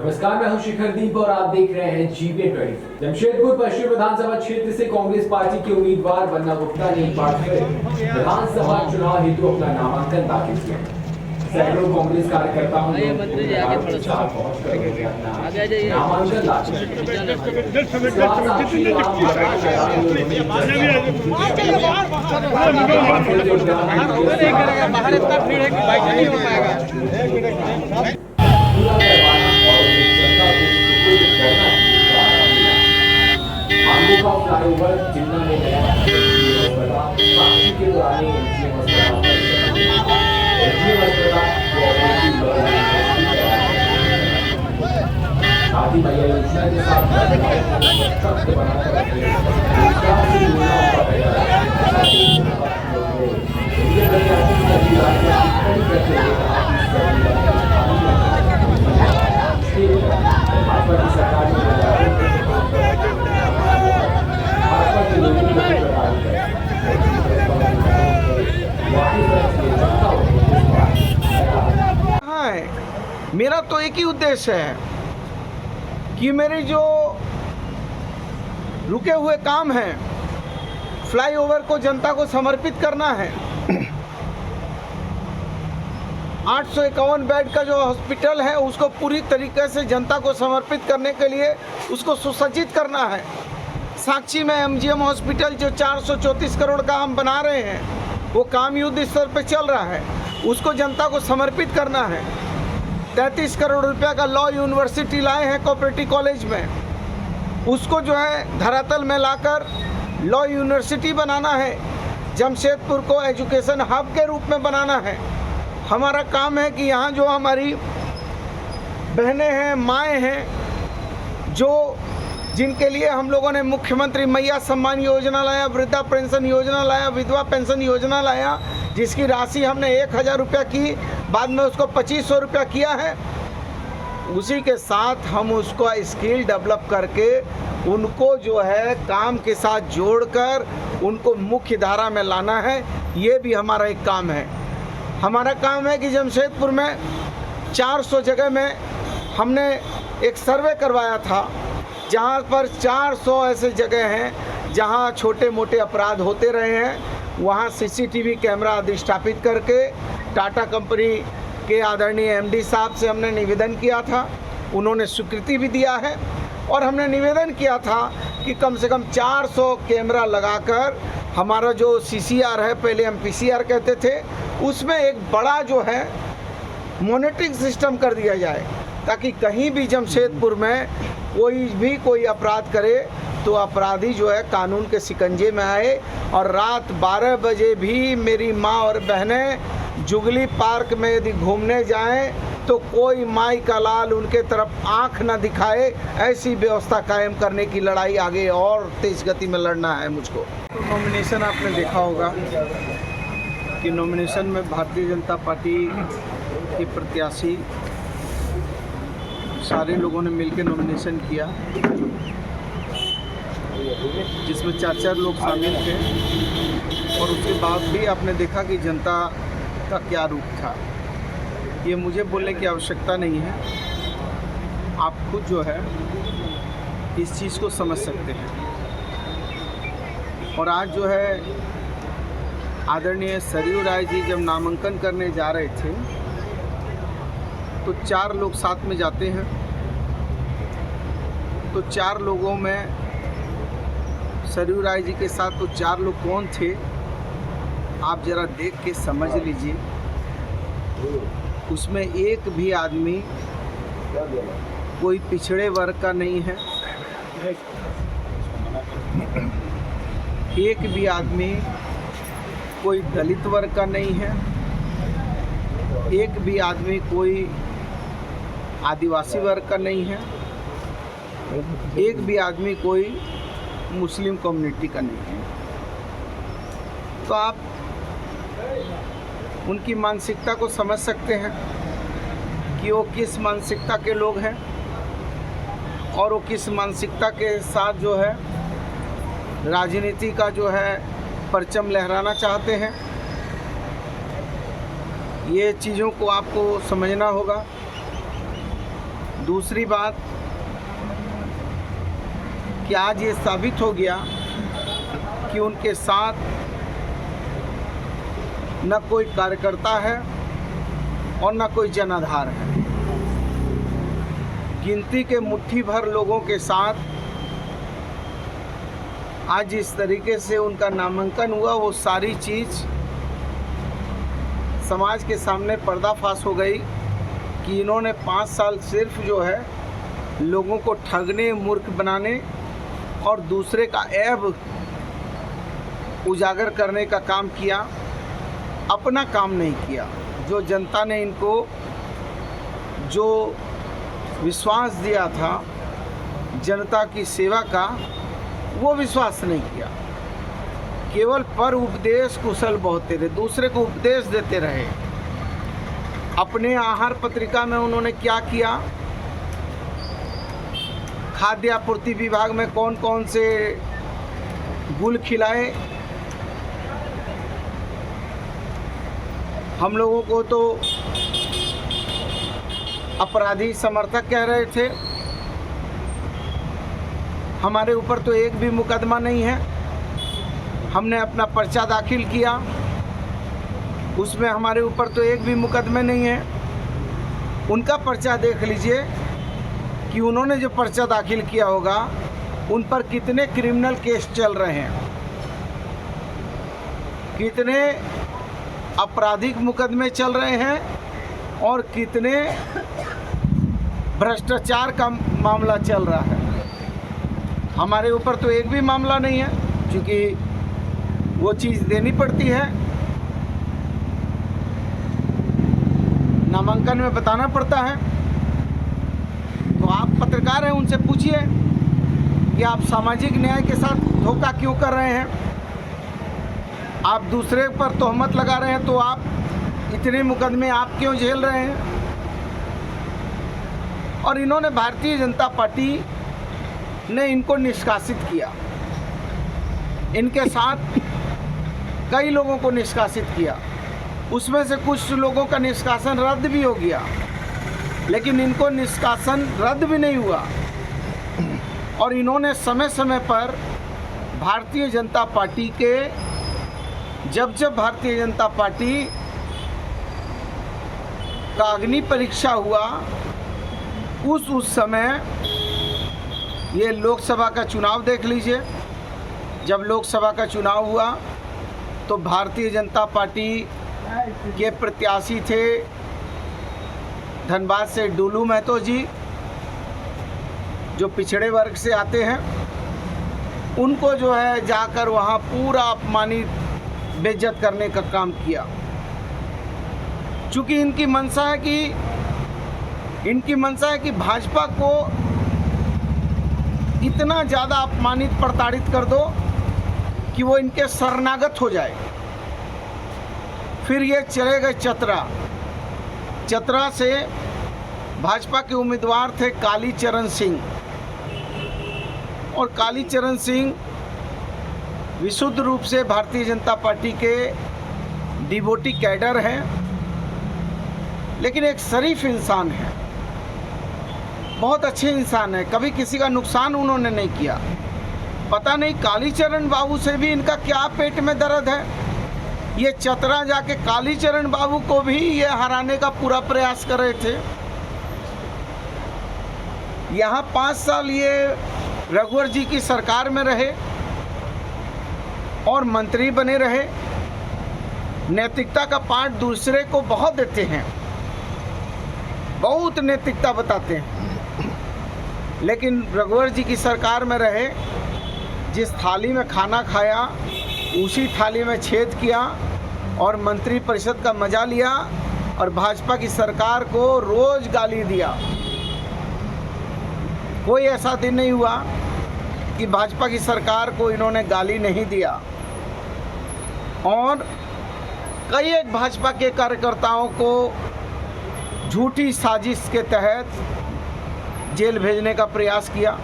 नमस्कार, मैं हूं शिखर दीप और आप देख रहे हैं GP24। जमशेदपुर पश्चिम विधानसभा क्षेत्र से कांग्रेस पार्टी के उम्मीदवार वन्ना गुप्ता ने एक बार फिर विधानसभा चुनाव हेतु अपना नामांकन दाखिल किया। सैकड़ों कांग्रेस कार्यकर्ताओं ने नामांकन दाखिल का फ्लाईओवर जिन्ना में नया साक्षी के पुराने एमजीएम शादी भैया योजना के साथ सख्त बनाकर भाजपा की सरकार मेरा तो एक ही उद्देश्य है कि मेरे जो रुके हुए काम हैं फ्लाईओवर को जनता को समर्पित करना है। 851 बेड का जो हॉस्पिटल है उसको पूरी तरीके से जनता को समर्पित करने के लिए उसको सुसज्जित करना है। साक्षी में एमजीएम हॉस्पिटल जो 434 करोड़ का हम बना रहे हैं वो काम युद्ध स्तर पर चल रहा है, उसको जनता को समर्पित करना है। 33 करोड़ रुपया का लॉ यूनिवर्सिटी लाए हैं कोऑपरेटिव कॉलेज में, उसको जो है धरातल में लाकर लॉ यूनिवर्सिटी बनाना है। जमशेदपुर को एजुकेशन हब के रूप में बनाना है। हमारा काम है कि यहाँ जो हमारी बहनें हैं, माएँ हैं, जो जिनके लिए हम लोगों ने मुख्यमंत्री मैया सम्मान योजना लाया, वृद्धा पेंशन योजना लाया, विधवा पेंशन योजना लाया, जिसकी राशि हमने 1000 रुपया की, बाद में उसको 2500 रुपया किया है। उसी के साथ हम उसको स्किल डेवलप करके उनको जो है काम के साथ जोड़कर उनको मुख्य धारा में लाना है। ये भी हमारा एक काम है। हमारा काम है कि जमशेदपुर में 400 जगह में हमने एक सर्वे करवाया था, जहाँ पर 400 ऐसे जगह हैं जहाँ छोटे मोटे अपराध होते रहे हैं। वहाँ CCTV कैमरा अधिष्ठापित करके टाटा कंपनी के आदरणीय MD साहब से हमने निवेदन किया था, उन्होंने स्वीकृति भी दिया है। और हमने निवेदन किया था कि कम से कम 400 कैमरा लगाकर हमारा जो CCR है, पहले हम PCR कहते थे, उसमें एक बड़ा जो है मॉनिटरिंग सिस्टम कर दिया जाए, ताकि कहीं भी जमशेदपुर में कोई अपराध करे तो अपराधी जो है कानून के शिकंजे में आए। और रात 12 बजे भी मेरी माँ और बहनें जुगली पार्क में यदि घूमने जाएं तो कोई माई का लाल उनके तरफ आंख न दिखाए, ऐसी व्यवस्था कायम करने की लड़ाई आगे और तेज गति में लड़ना है मुझको। तो नॉमिनेशन आपने देखा होगा कि नॉमिनेशन में भारतीय जनता पार्टी के प्रत्याशी सारे लोगों ने मिलकर नॉमिनेशन किया, जिसमें 4 लोग शामिल थे। और उसके बाद भी आपने देखा कि जनता का क्या रूप था। ये मुझे बोलने की आवश्यकता नहीं है, आप खुद जो है इस चीज़ को समझ सकते हैं। और आज जो है आदरणीय सरयू राय जी जब नामांकन करने जा रहे थे तो 4 लोग साथ में जाते हैं, तो 4 लोगों में सरयू राय जी के साथ तो 4 लोग कौन थे आप ज़रा देख के समझ लीजिए। उसमें एक भी आदमी कोई पिछड़े वर्ग का नहीं है, एक भी आदमी कोई दलित वर्ग का नहीं है, एक भी आदमी कोई आदिवासी वर्ग का नहीं है, एक भी आदमी कोई मुस्लिम कम्युनिटी का नहीं है। तो आप उनकी मानसिकता को समझ सकते हैं कि वो किस मानसिकता के लोग हैं और वो किस मानसिकता के साथ जो है राजनीति का जो है परचम लहराना चाहते हैं। ये चीज़ों को आपको समझना होगा। दूसरी बात कि आज ये साबित हो गया कि उनके साथ न कोई कार्यकर्ता है और न कोई जनाधार है। गिनती के मुट्ठी भर लोगों के साथ आज जिस तरीके से उनका नामांकन हुआ, वो सारी चीज़ समाज के सामने पर्दाफाश हो गई कि इन्होंने 5 साल सिर्फ जो है लोगों को ठगने, मूर्ख बनाने और दूसरे का ऐब उजागर करने का काम किया, अपना काम नहीं किया। जो जनता ने इनको जो विश्वास दिया था जनता की सेवा का, वो विश्वास नहीं किया। केवल पर उपदेश कुशल बहुते रहे, दूसरे को उपदेश देते रहे। अपने आहार पत्रिका में उन्होंने क्या किया, खाद्य आपूर्ति विभाग में कौन कौन से गुल खिलाए। हम लोगों को तो अपराधी समर्थक कह रहे थे। हमारे ऊपर तो एक भी मुकदमा नहीं है। हमने अपना पर्चा दाखिल किया, उसमें हमारे ऊपर तो एक भी मुकदमे नहीं है। उनका पर्चा देख लीजिए कि उन्होंने जो पर्चा दाखिल किया होगा उन पर कितने क्रिमिनल केस चल रहे हैं, कितने आपराधिक मुकदमे चल रहे हैं और कितने भ्रष्टाचार का मामला चल रहा है। हमारे ऊपर तो एक भी मामला नहीं है, क्योंकि वो चीज़ देनी पड़ती है, नामांकन में बताना पड़ता है। तो आप पत्रकार हैं, उनसे पूछिए कि आप सामाजिक न्याय के साथ धोखा क्यों कर रहे हैं। आप दूसरे पर तोहमत लगा रहे हैं, तो आप इतने मुकदमे आप क्यों झेल रहे हैं। और इन्होंने भारतीय जनता पार्टी ने इनको निष्कासित किया, इनके साथ कई लोगों को निष्कासित किया। उसमें से कुछ लोगों का निष्कासन रद्द भी हो गया, लेकिन इनको निष्कासन रद्द भी नहीं हुआ। और इन्होंने समय समय पर भारतीय जनता पार्टी के जब भारतीय जनता पार्टी का अग्नि परीक्षा हुआ, उस समय ये लोकसभा का चुनाव देख लीजिए। जब लोकसभा का चुनाव हुआ तो भारतीय जनता पार्टी के प्रत्याशी थे धनबाद से डुलू महतो जी, जो पिछड़े वर्ग से आते हैं। उनको जो है जाकर वहाँ पूरा अपमानित, बेइज्जत करने का काम किया। चूँकि इनकी मंशा है कि भाजपा को इतना ज़्यादा अपमानित, प्रताड़ित कर दो कि वो इनके शरणागत हो जाए। फिर ये चले गए चतरा से भाजपा के उम्मीदवार थे कालीचरण सिंह, और कालीचरण सिंह विशुद्ध रूप से भारतीय जनता पार्टी के डिवोटी कैडर हैं, लेकिन एक शरीफ इंसान है, बहुत अच्छे इंसान है। कभी किसी का नुकसान उन्होंने नहीं किया। पता नहीं कालीचरण बाबू से भी इनका क्या पेट में दर्द है। ये चतरा जाके कालीचरण बाबू को भी ये हराने का पूरा प्रयास कर रहे थे। यहाँ 5 साल ये रघुवर जी की सरकार में रहे और मंत्री बने रहे। नैतिकता का पाठ दूसरे को बहुत देते हैं, बहुत नैतिकता बताते हैं, लेकिन रघुवर जी की सरकार में रहे, जिस थाली में खाना खाया उसी थाली में छेद किया और मंत्री परिषद का मजा लिया और भाजपा की सरकार को रोज गाली दिया। कोई ऐसा दिन नहीं हुआ कि भाजपा की सरकार को इन्होंने गाली नहीं दिया। और कई एक भाजपा के कार्यकर्ताओं को झूठी साजिश के तहत जेल भेजने का प्रयास किया।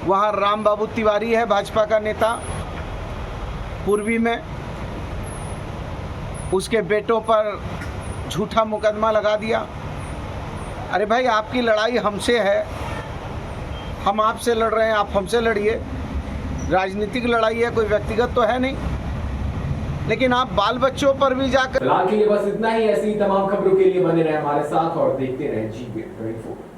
वहाँ राम बाबू तिवारी है भाजपा का नेता, पूर्वी में, उसके बेटों पर झूठा मुकदमा लगा दिया। अरे भाई, आपकी लड़ाई हमसे है, हम आपसे लड़ रहे हैं, आप हमसे लड़िए। राजनीतिक लड़ाई है, कोई व्यक्तिगत तो है नहीं। लेकिन आप बाल बच्चों पर भी जाकर फिलहाल के लिए बस इतना ही। ऐसी तमाम खबरों के लिए बने रहे हमारे साथ और देखते रहे GPA 24।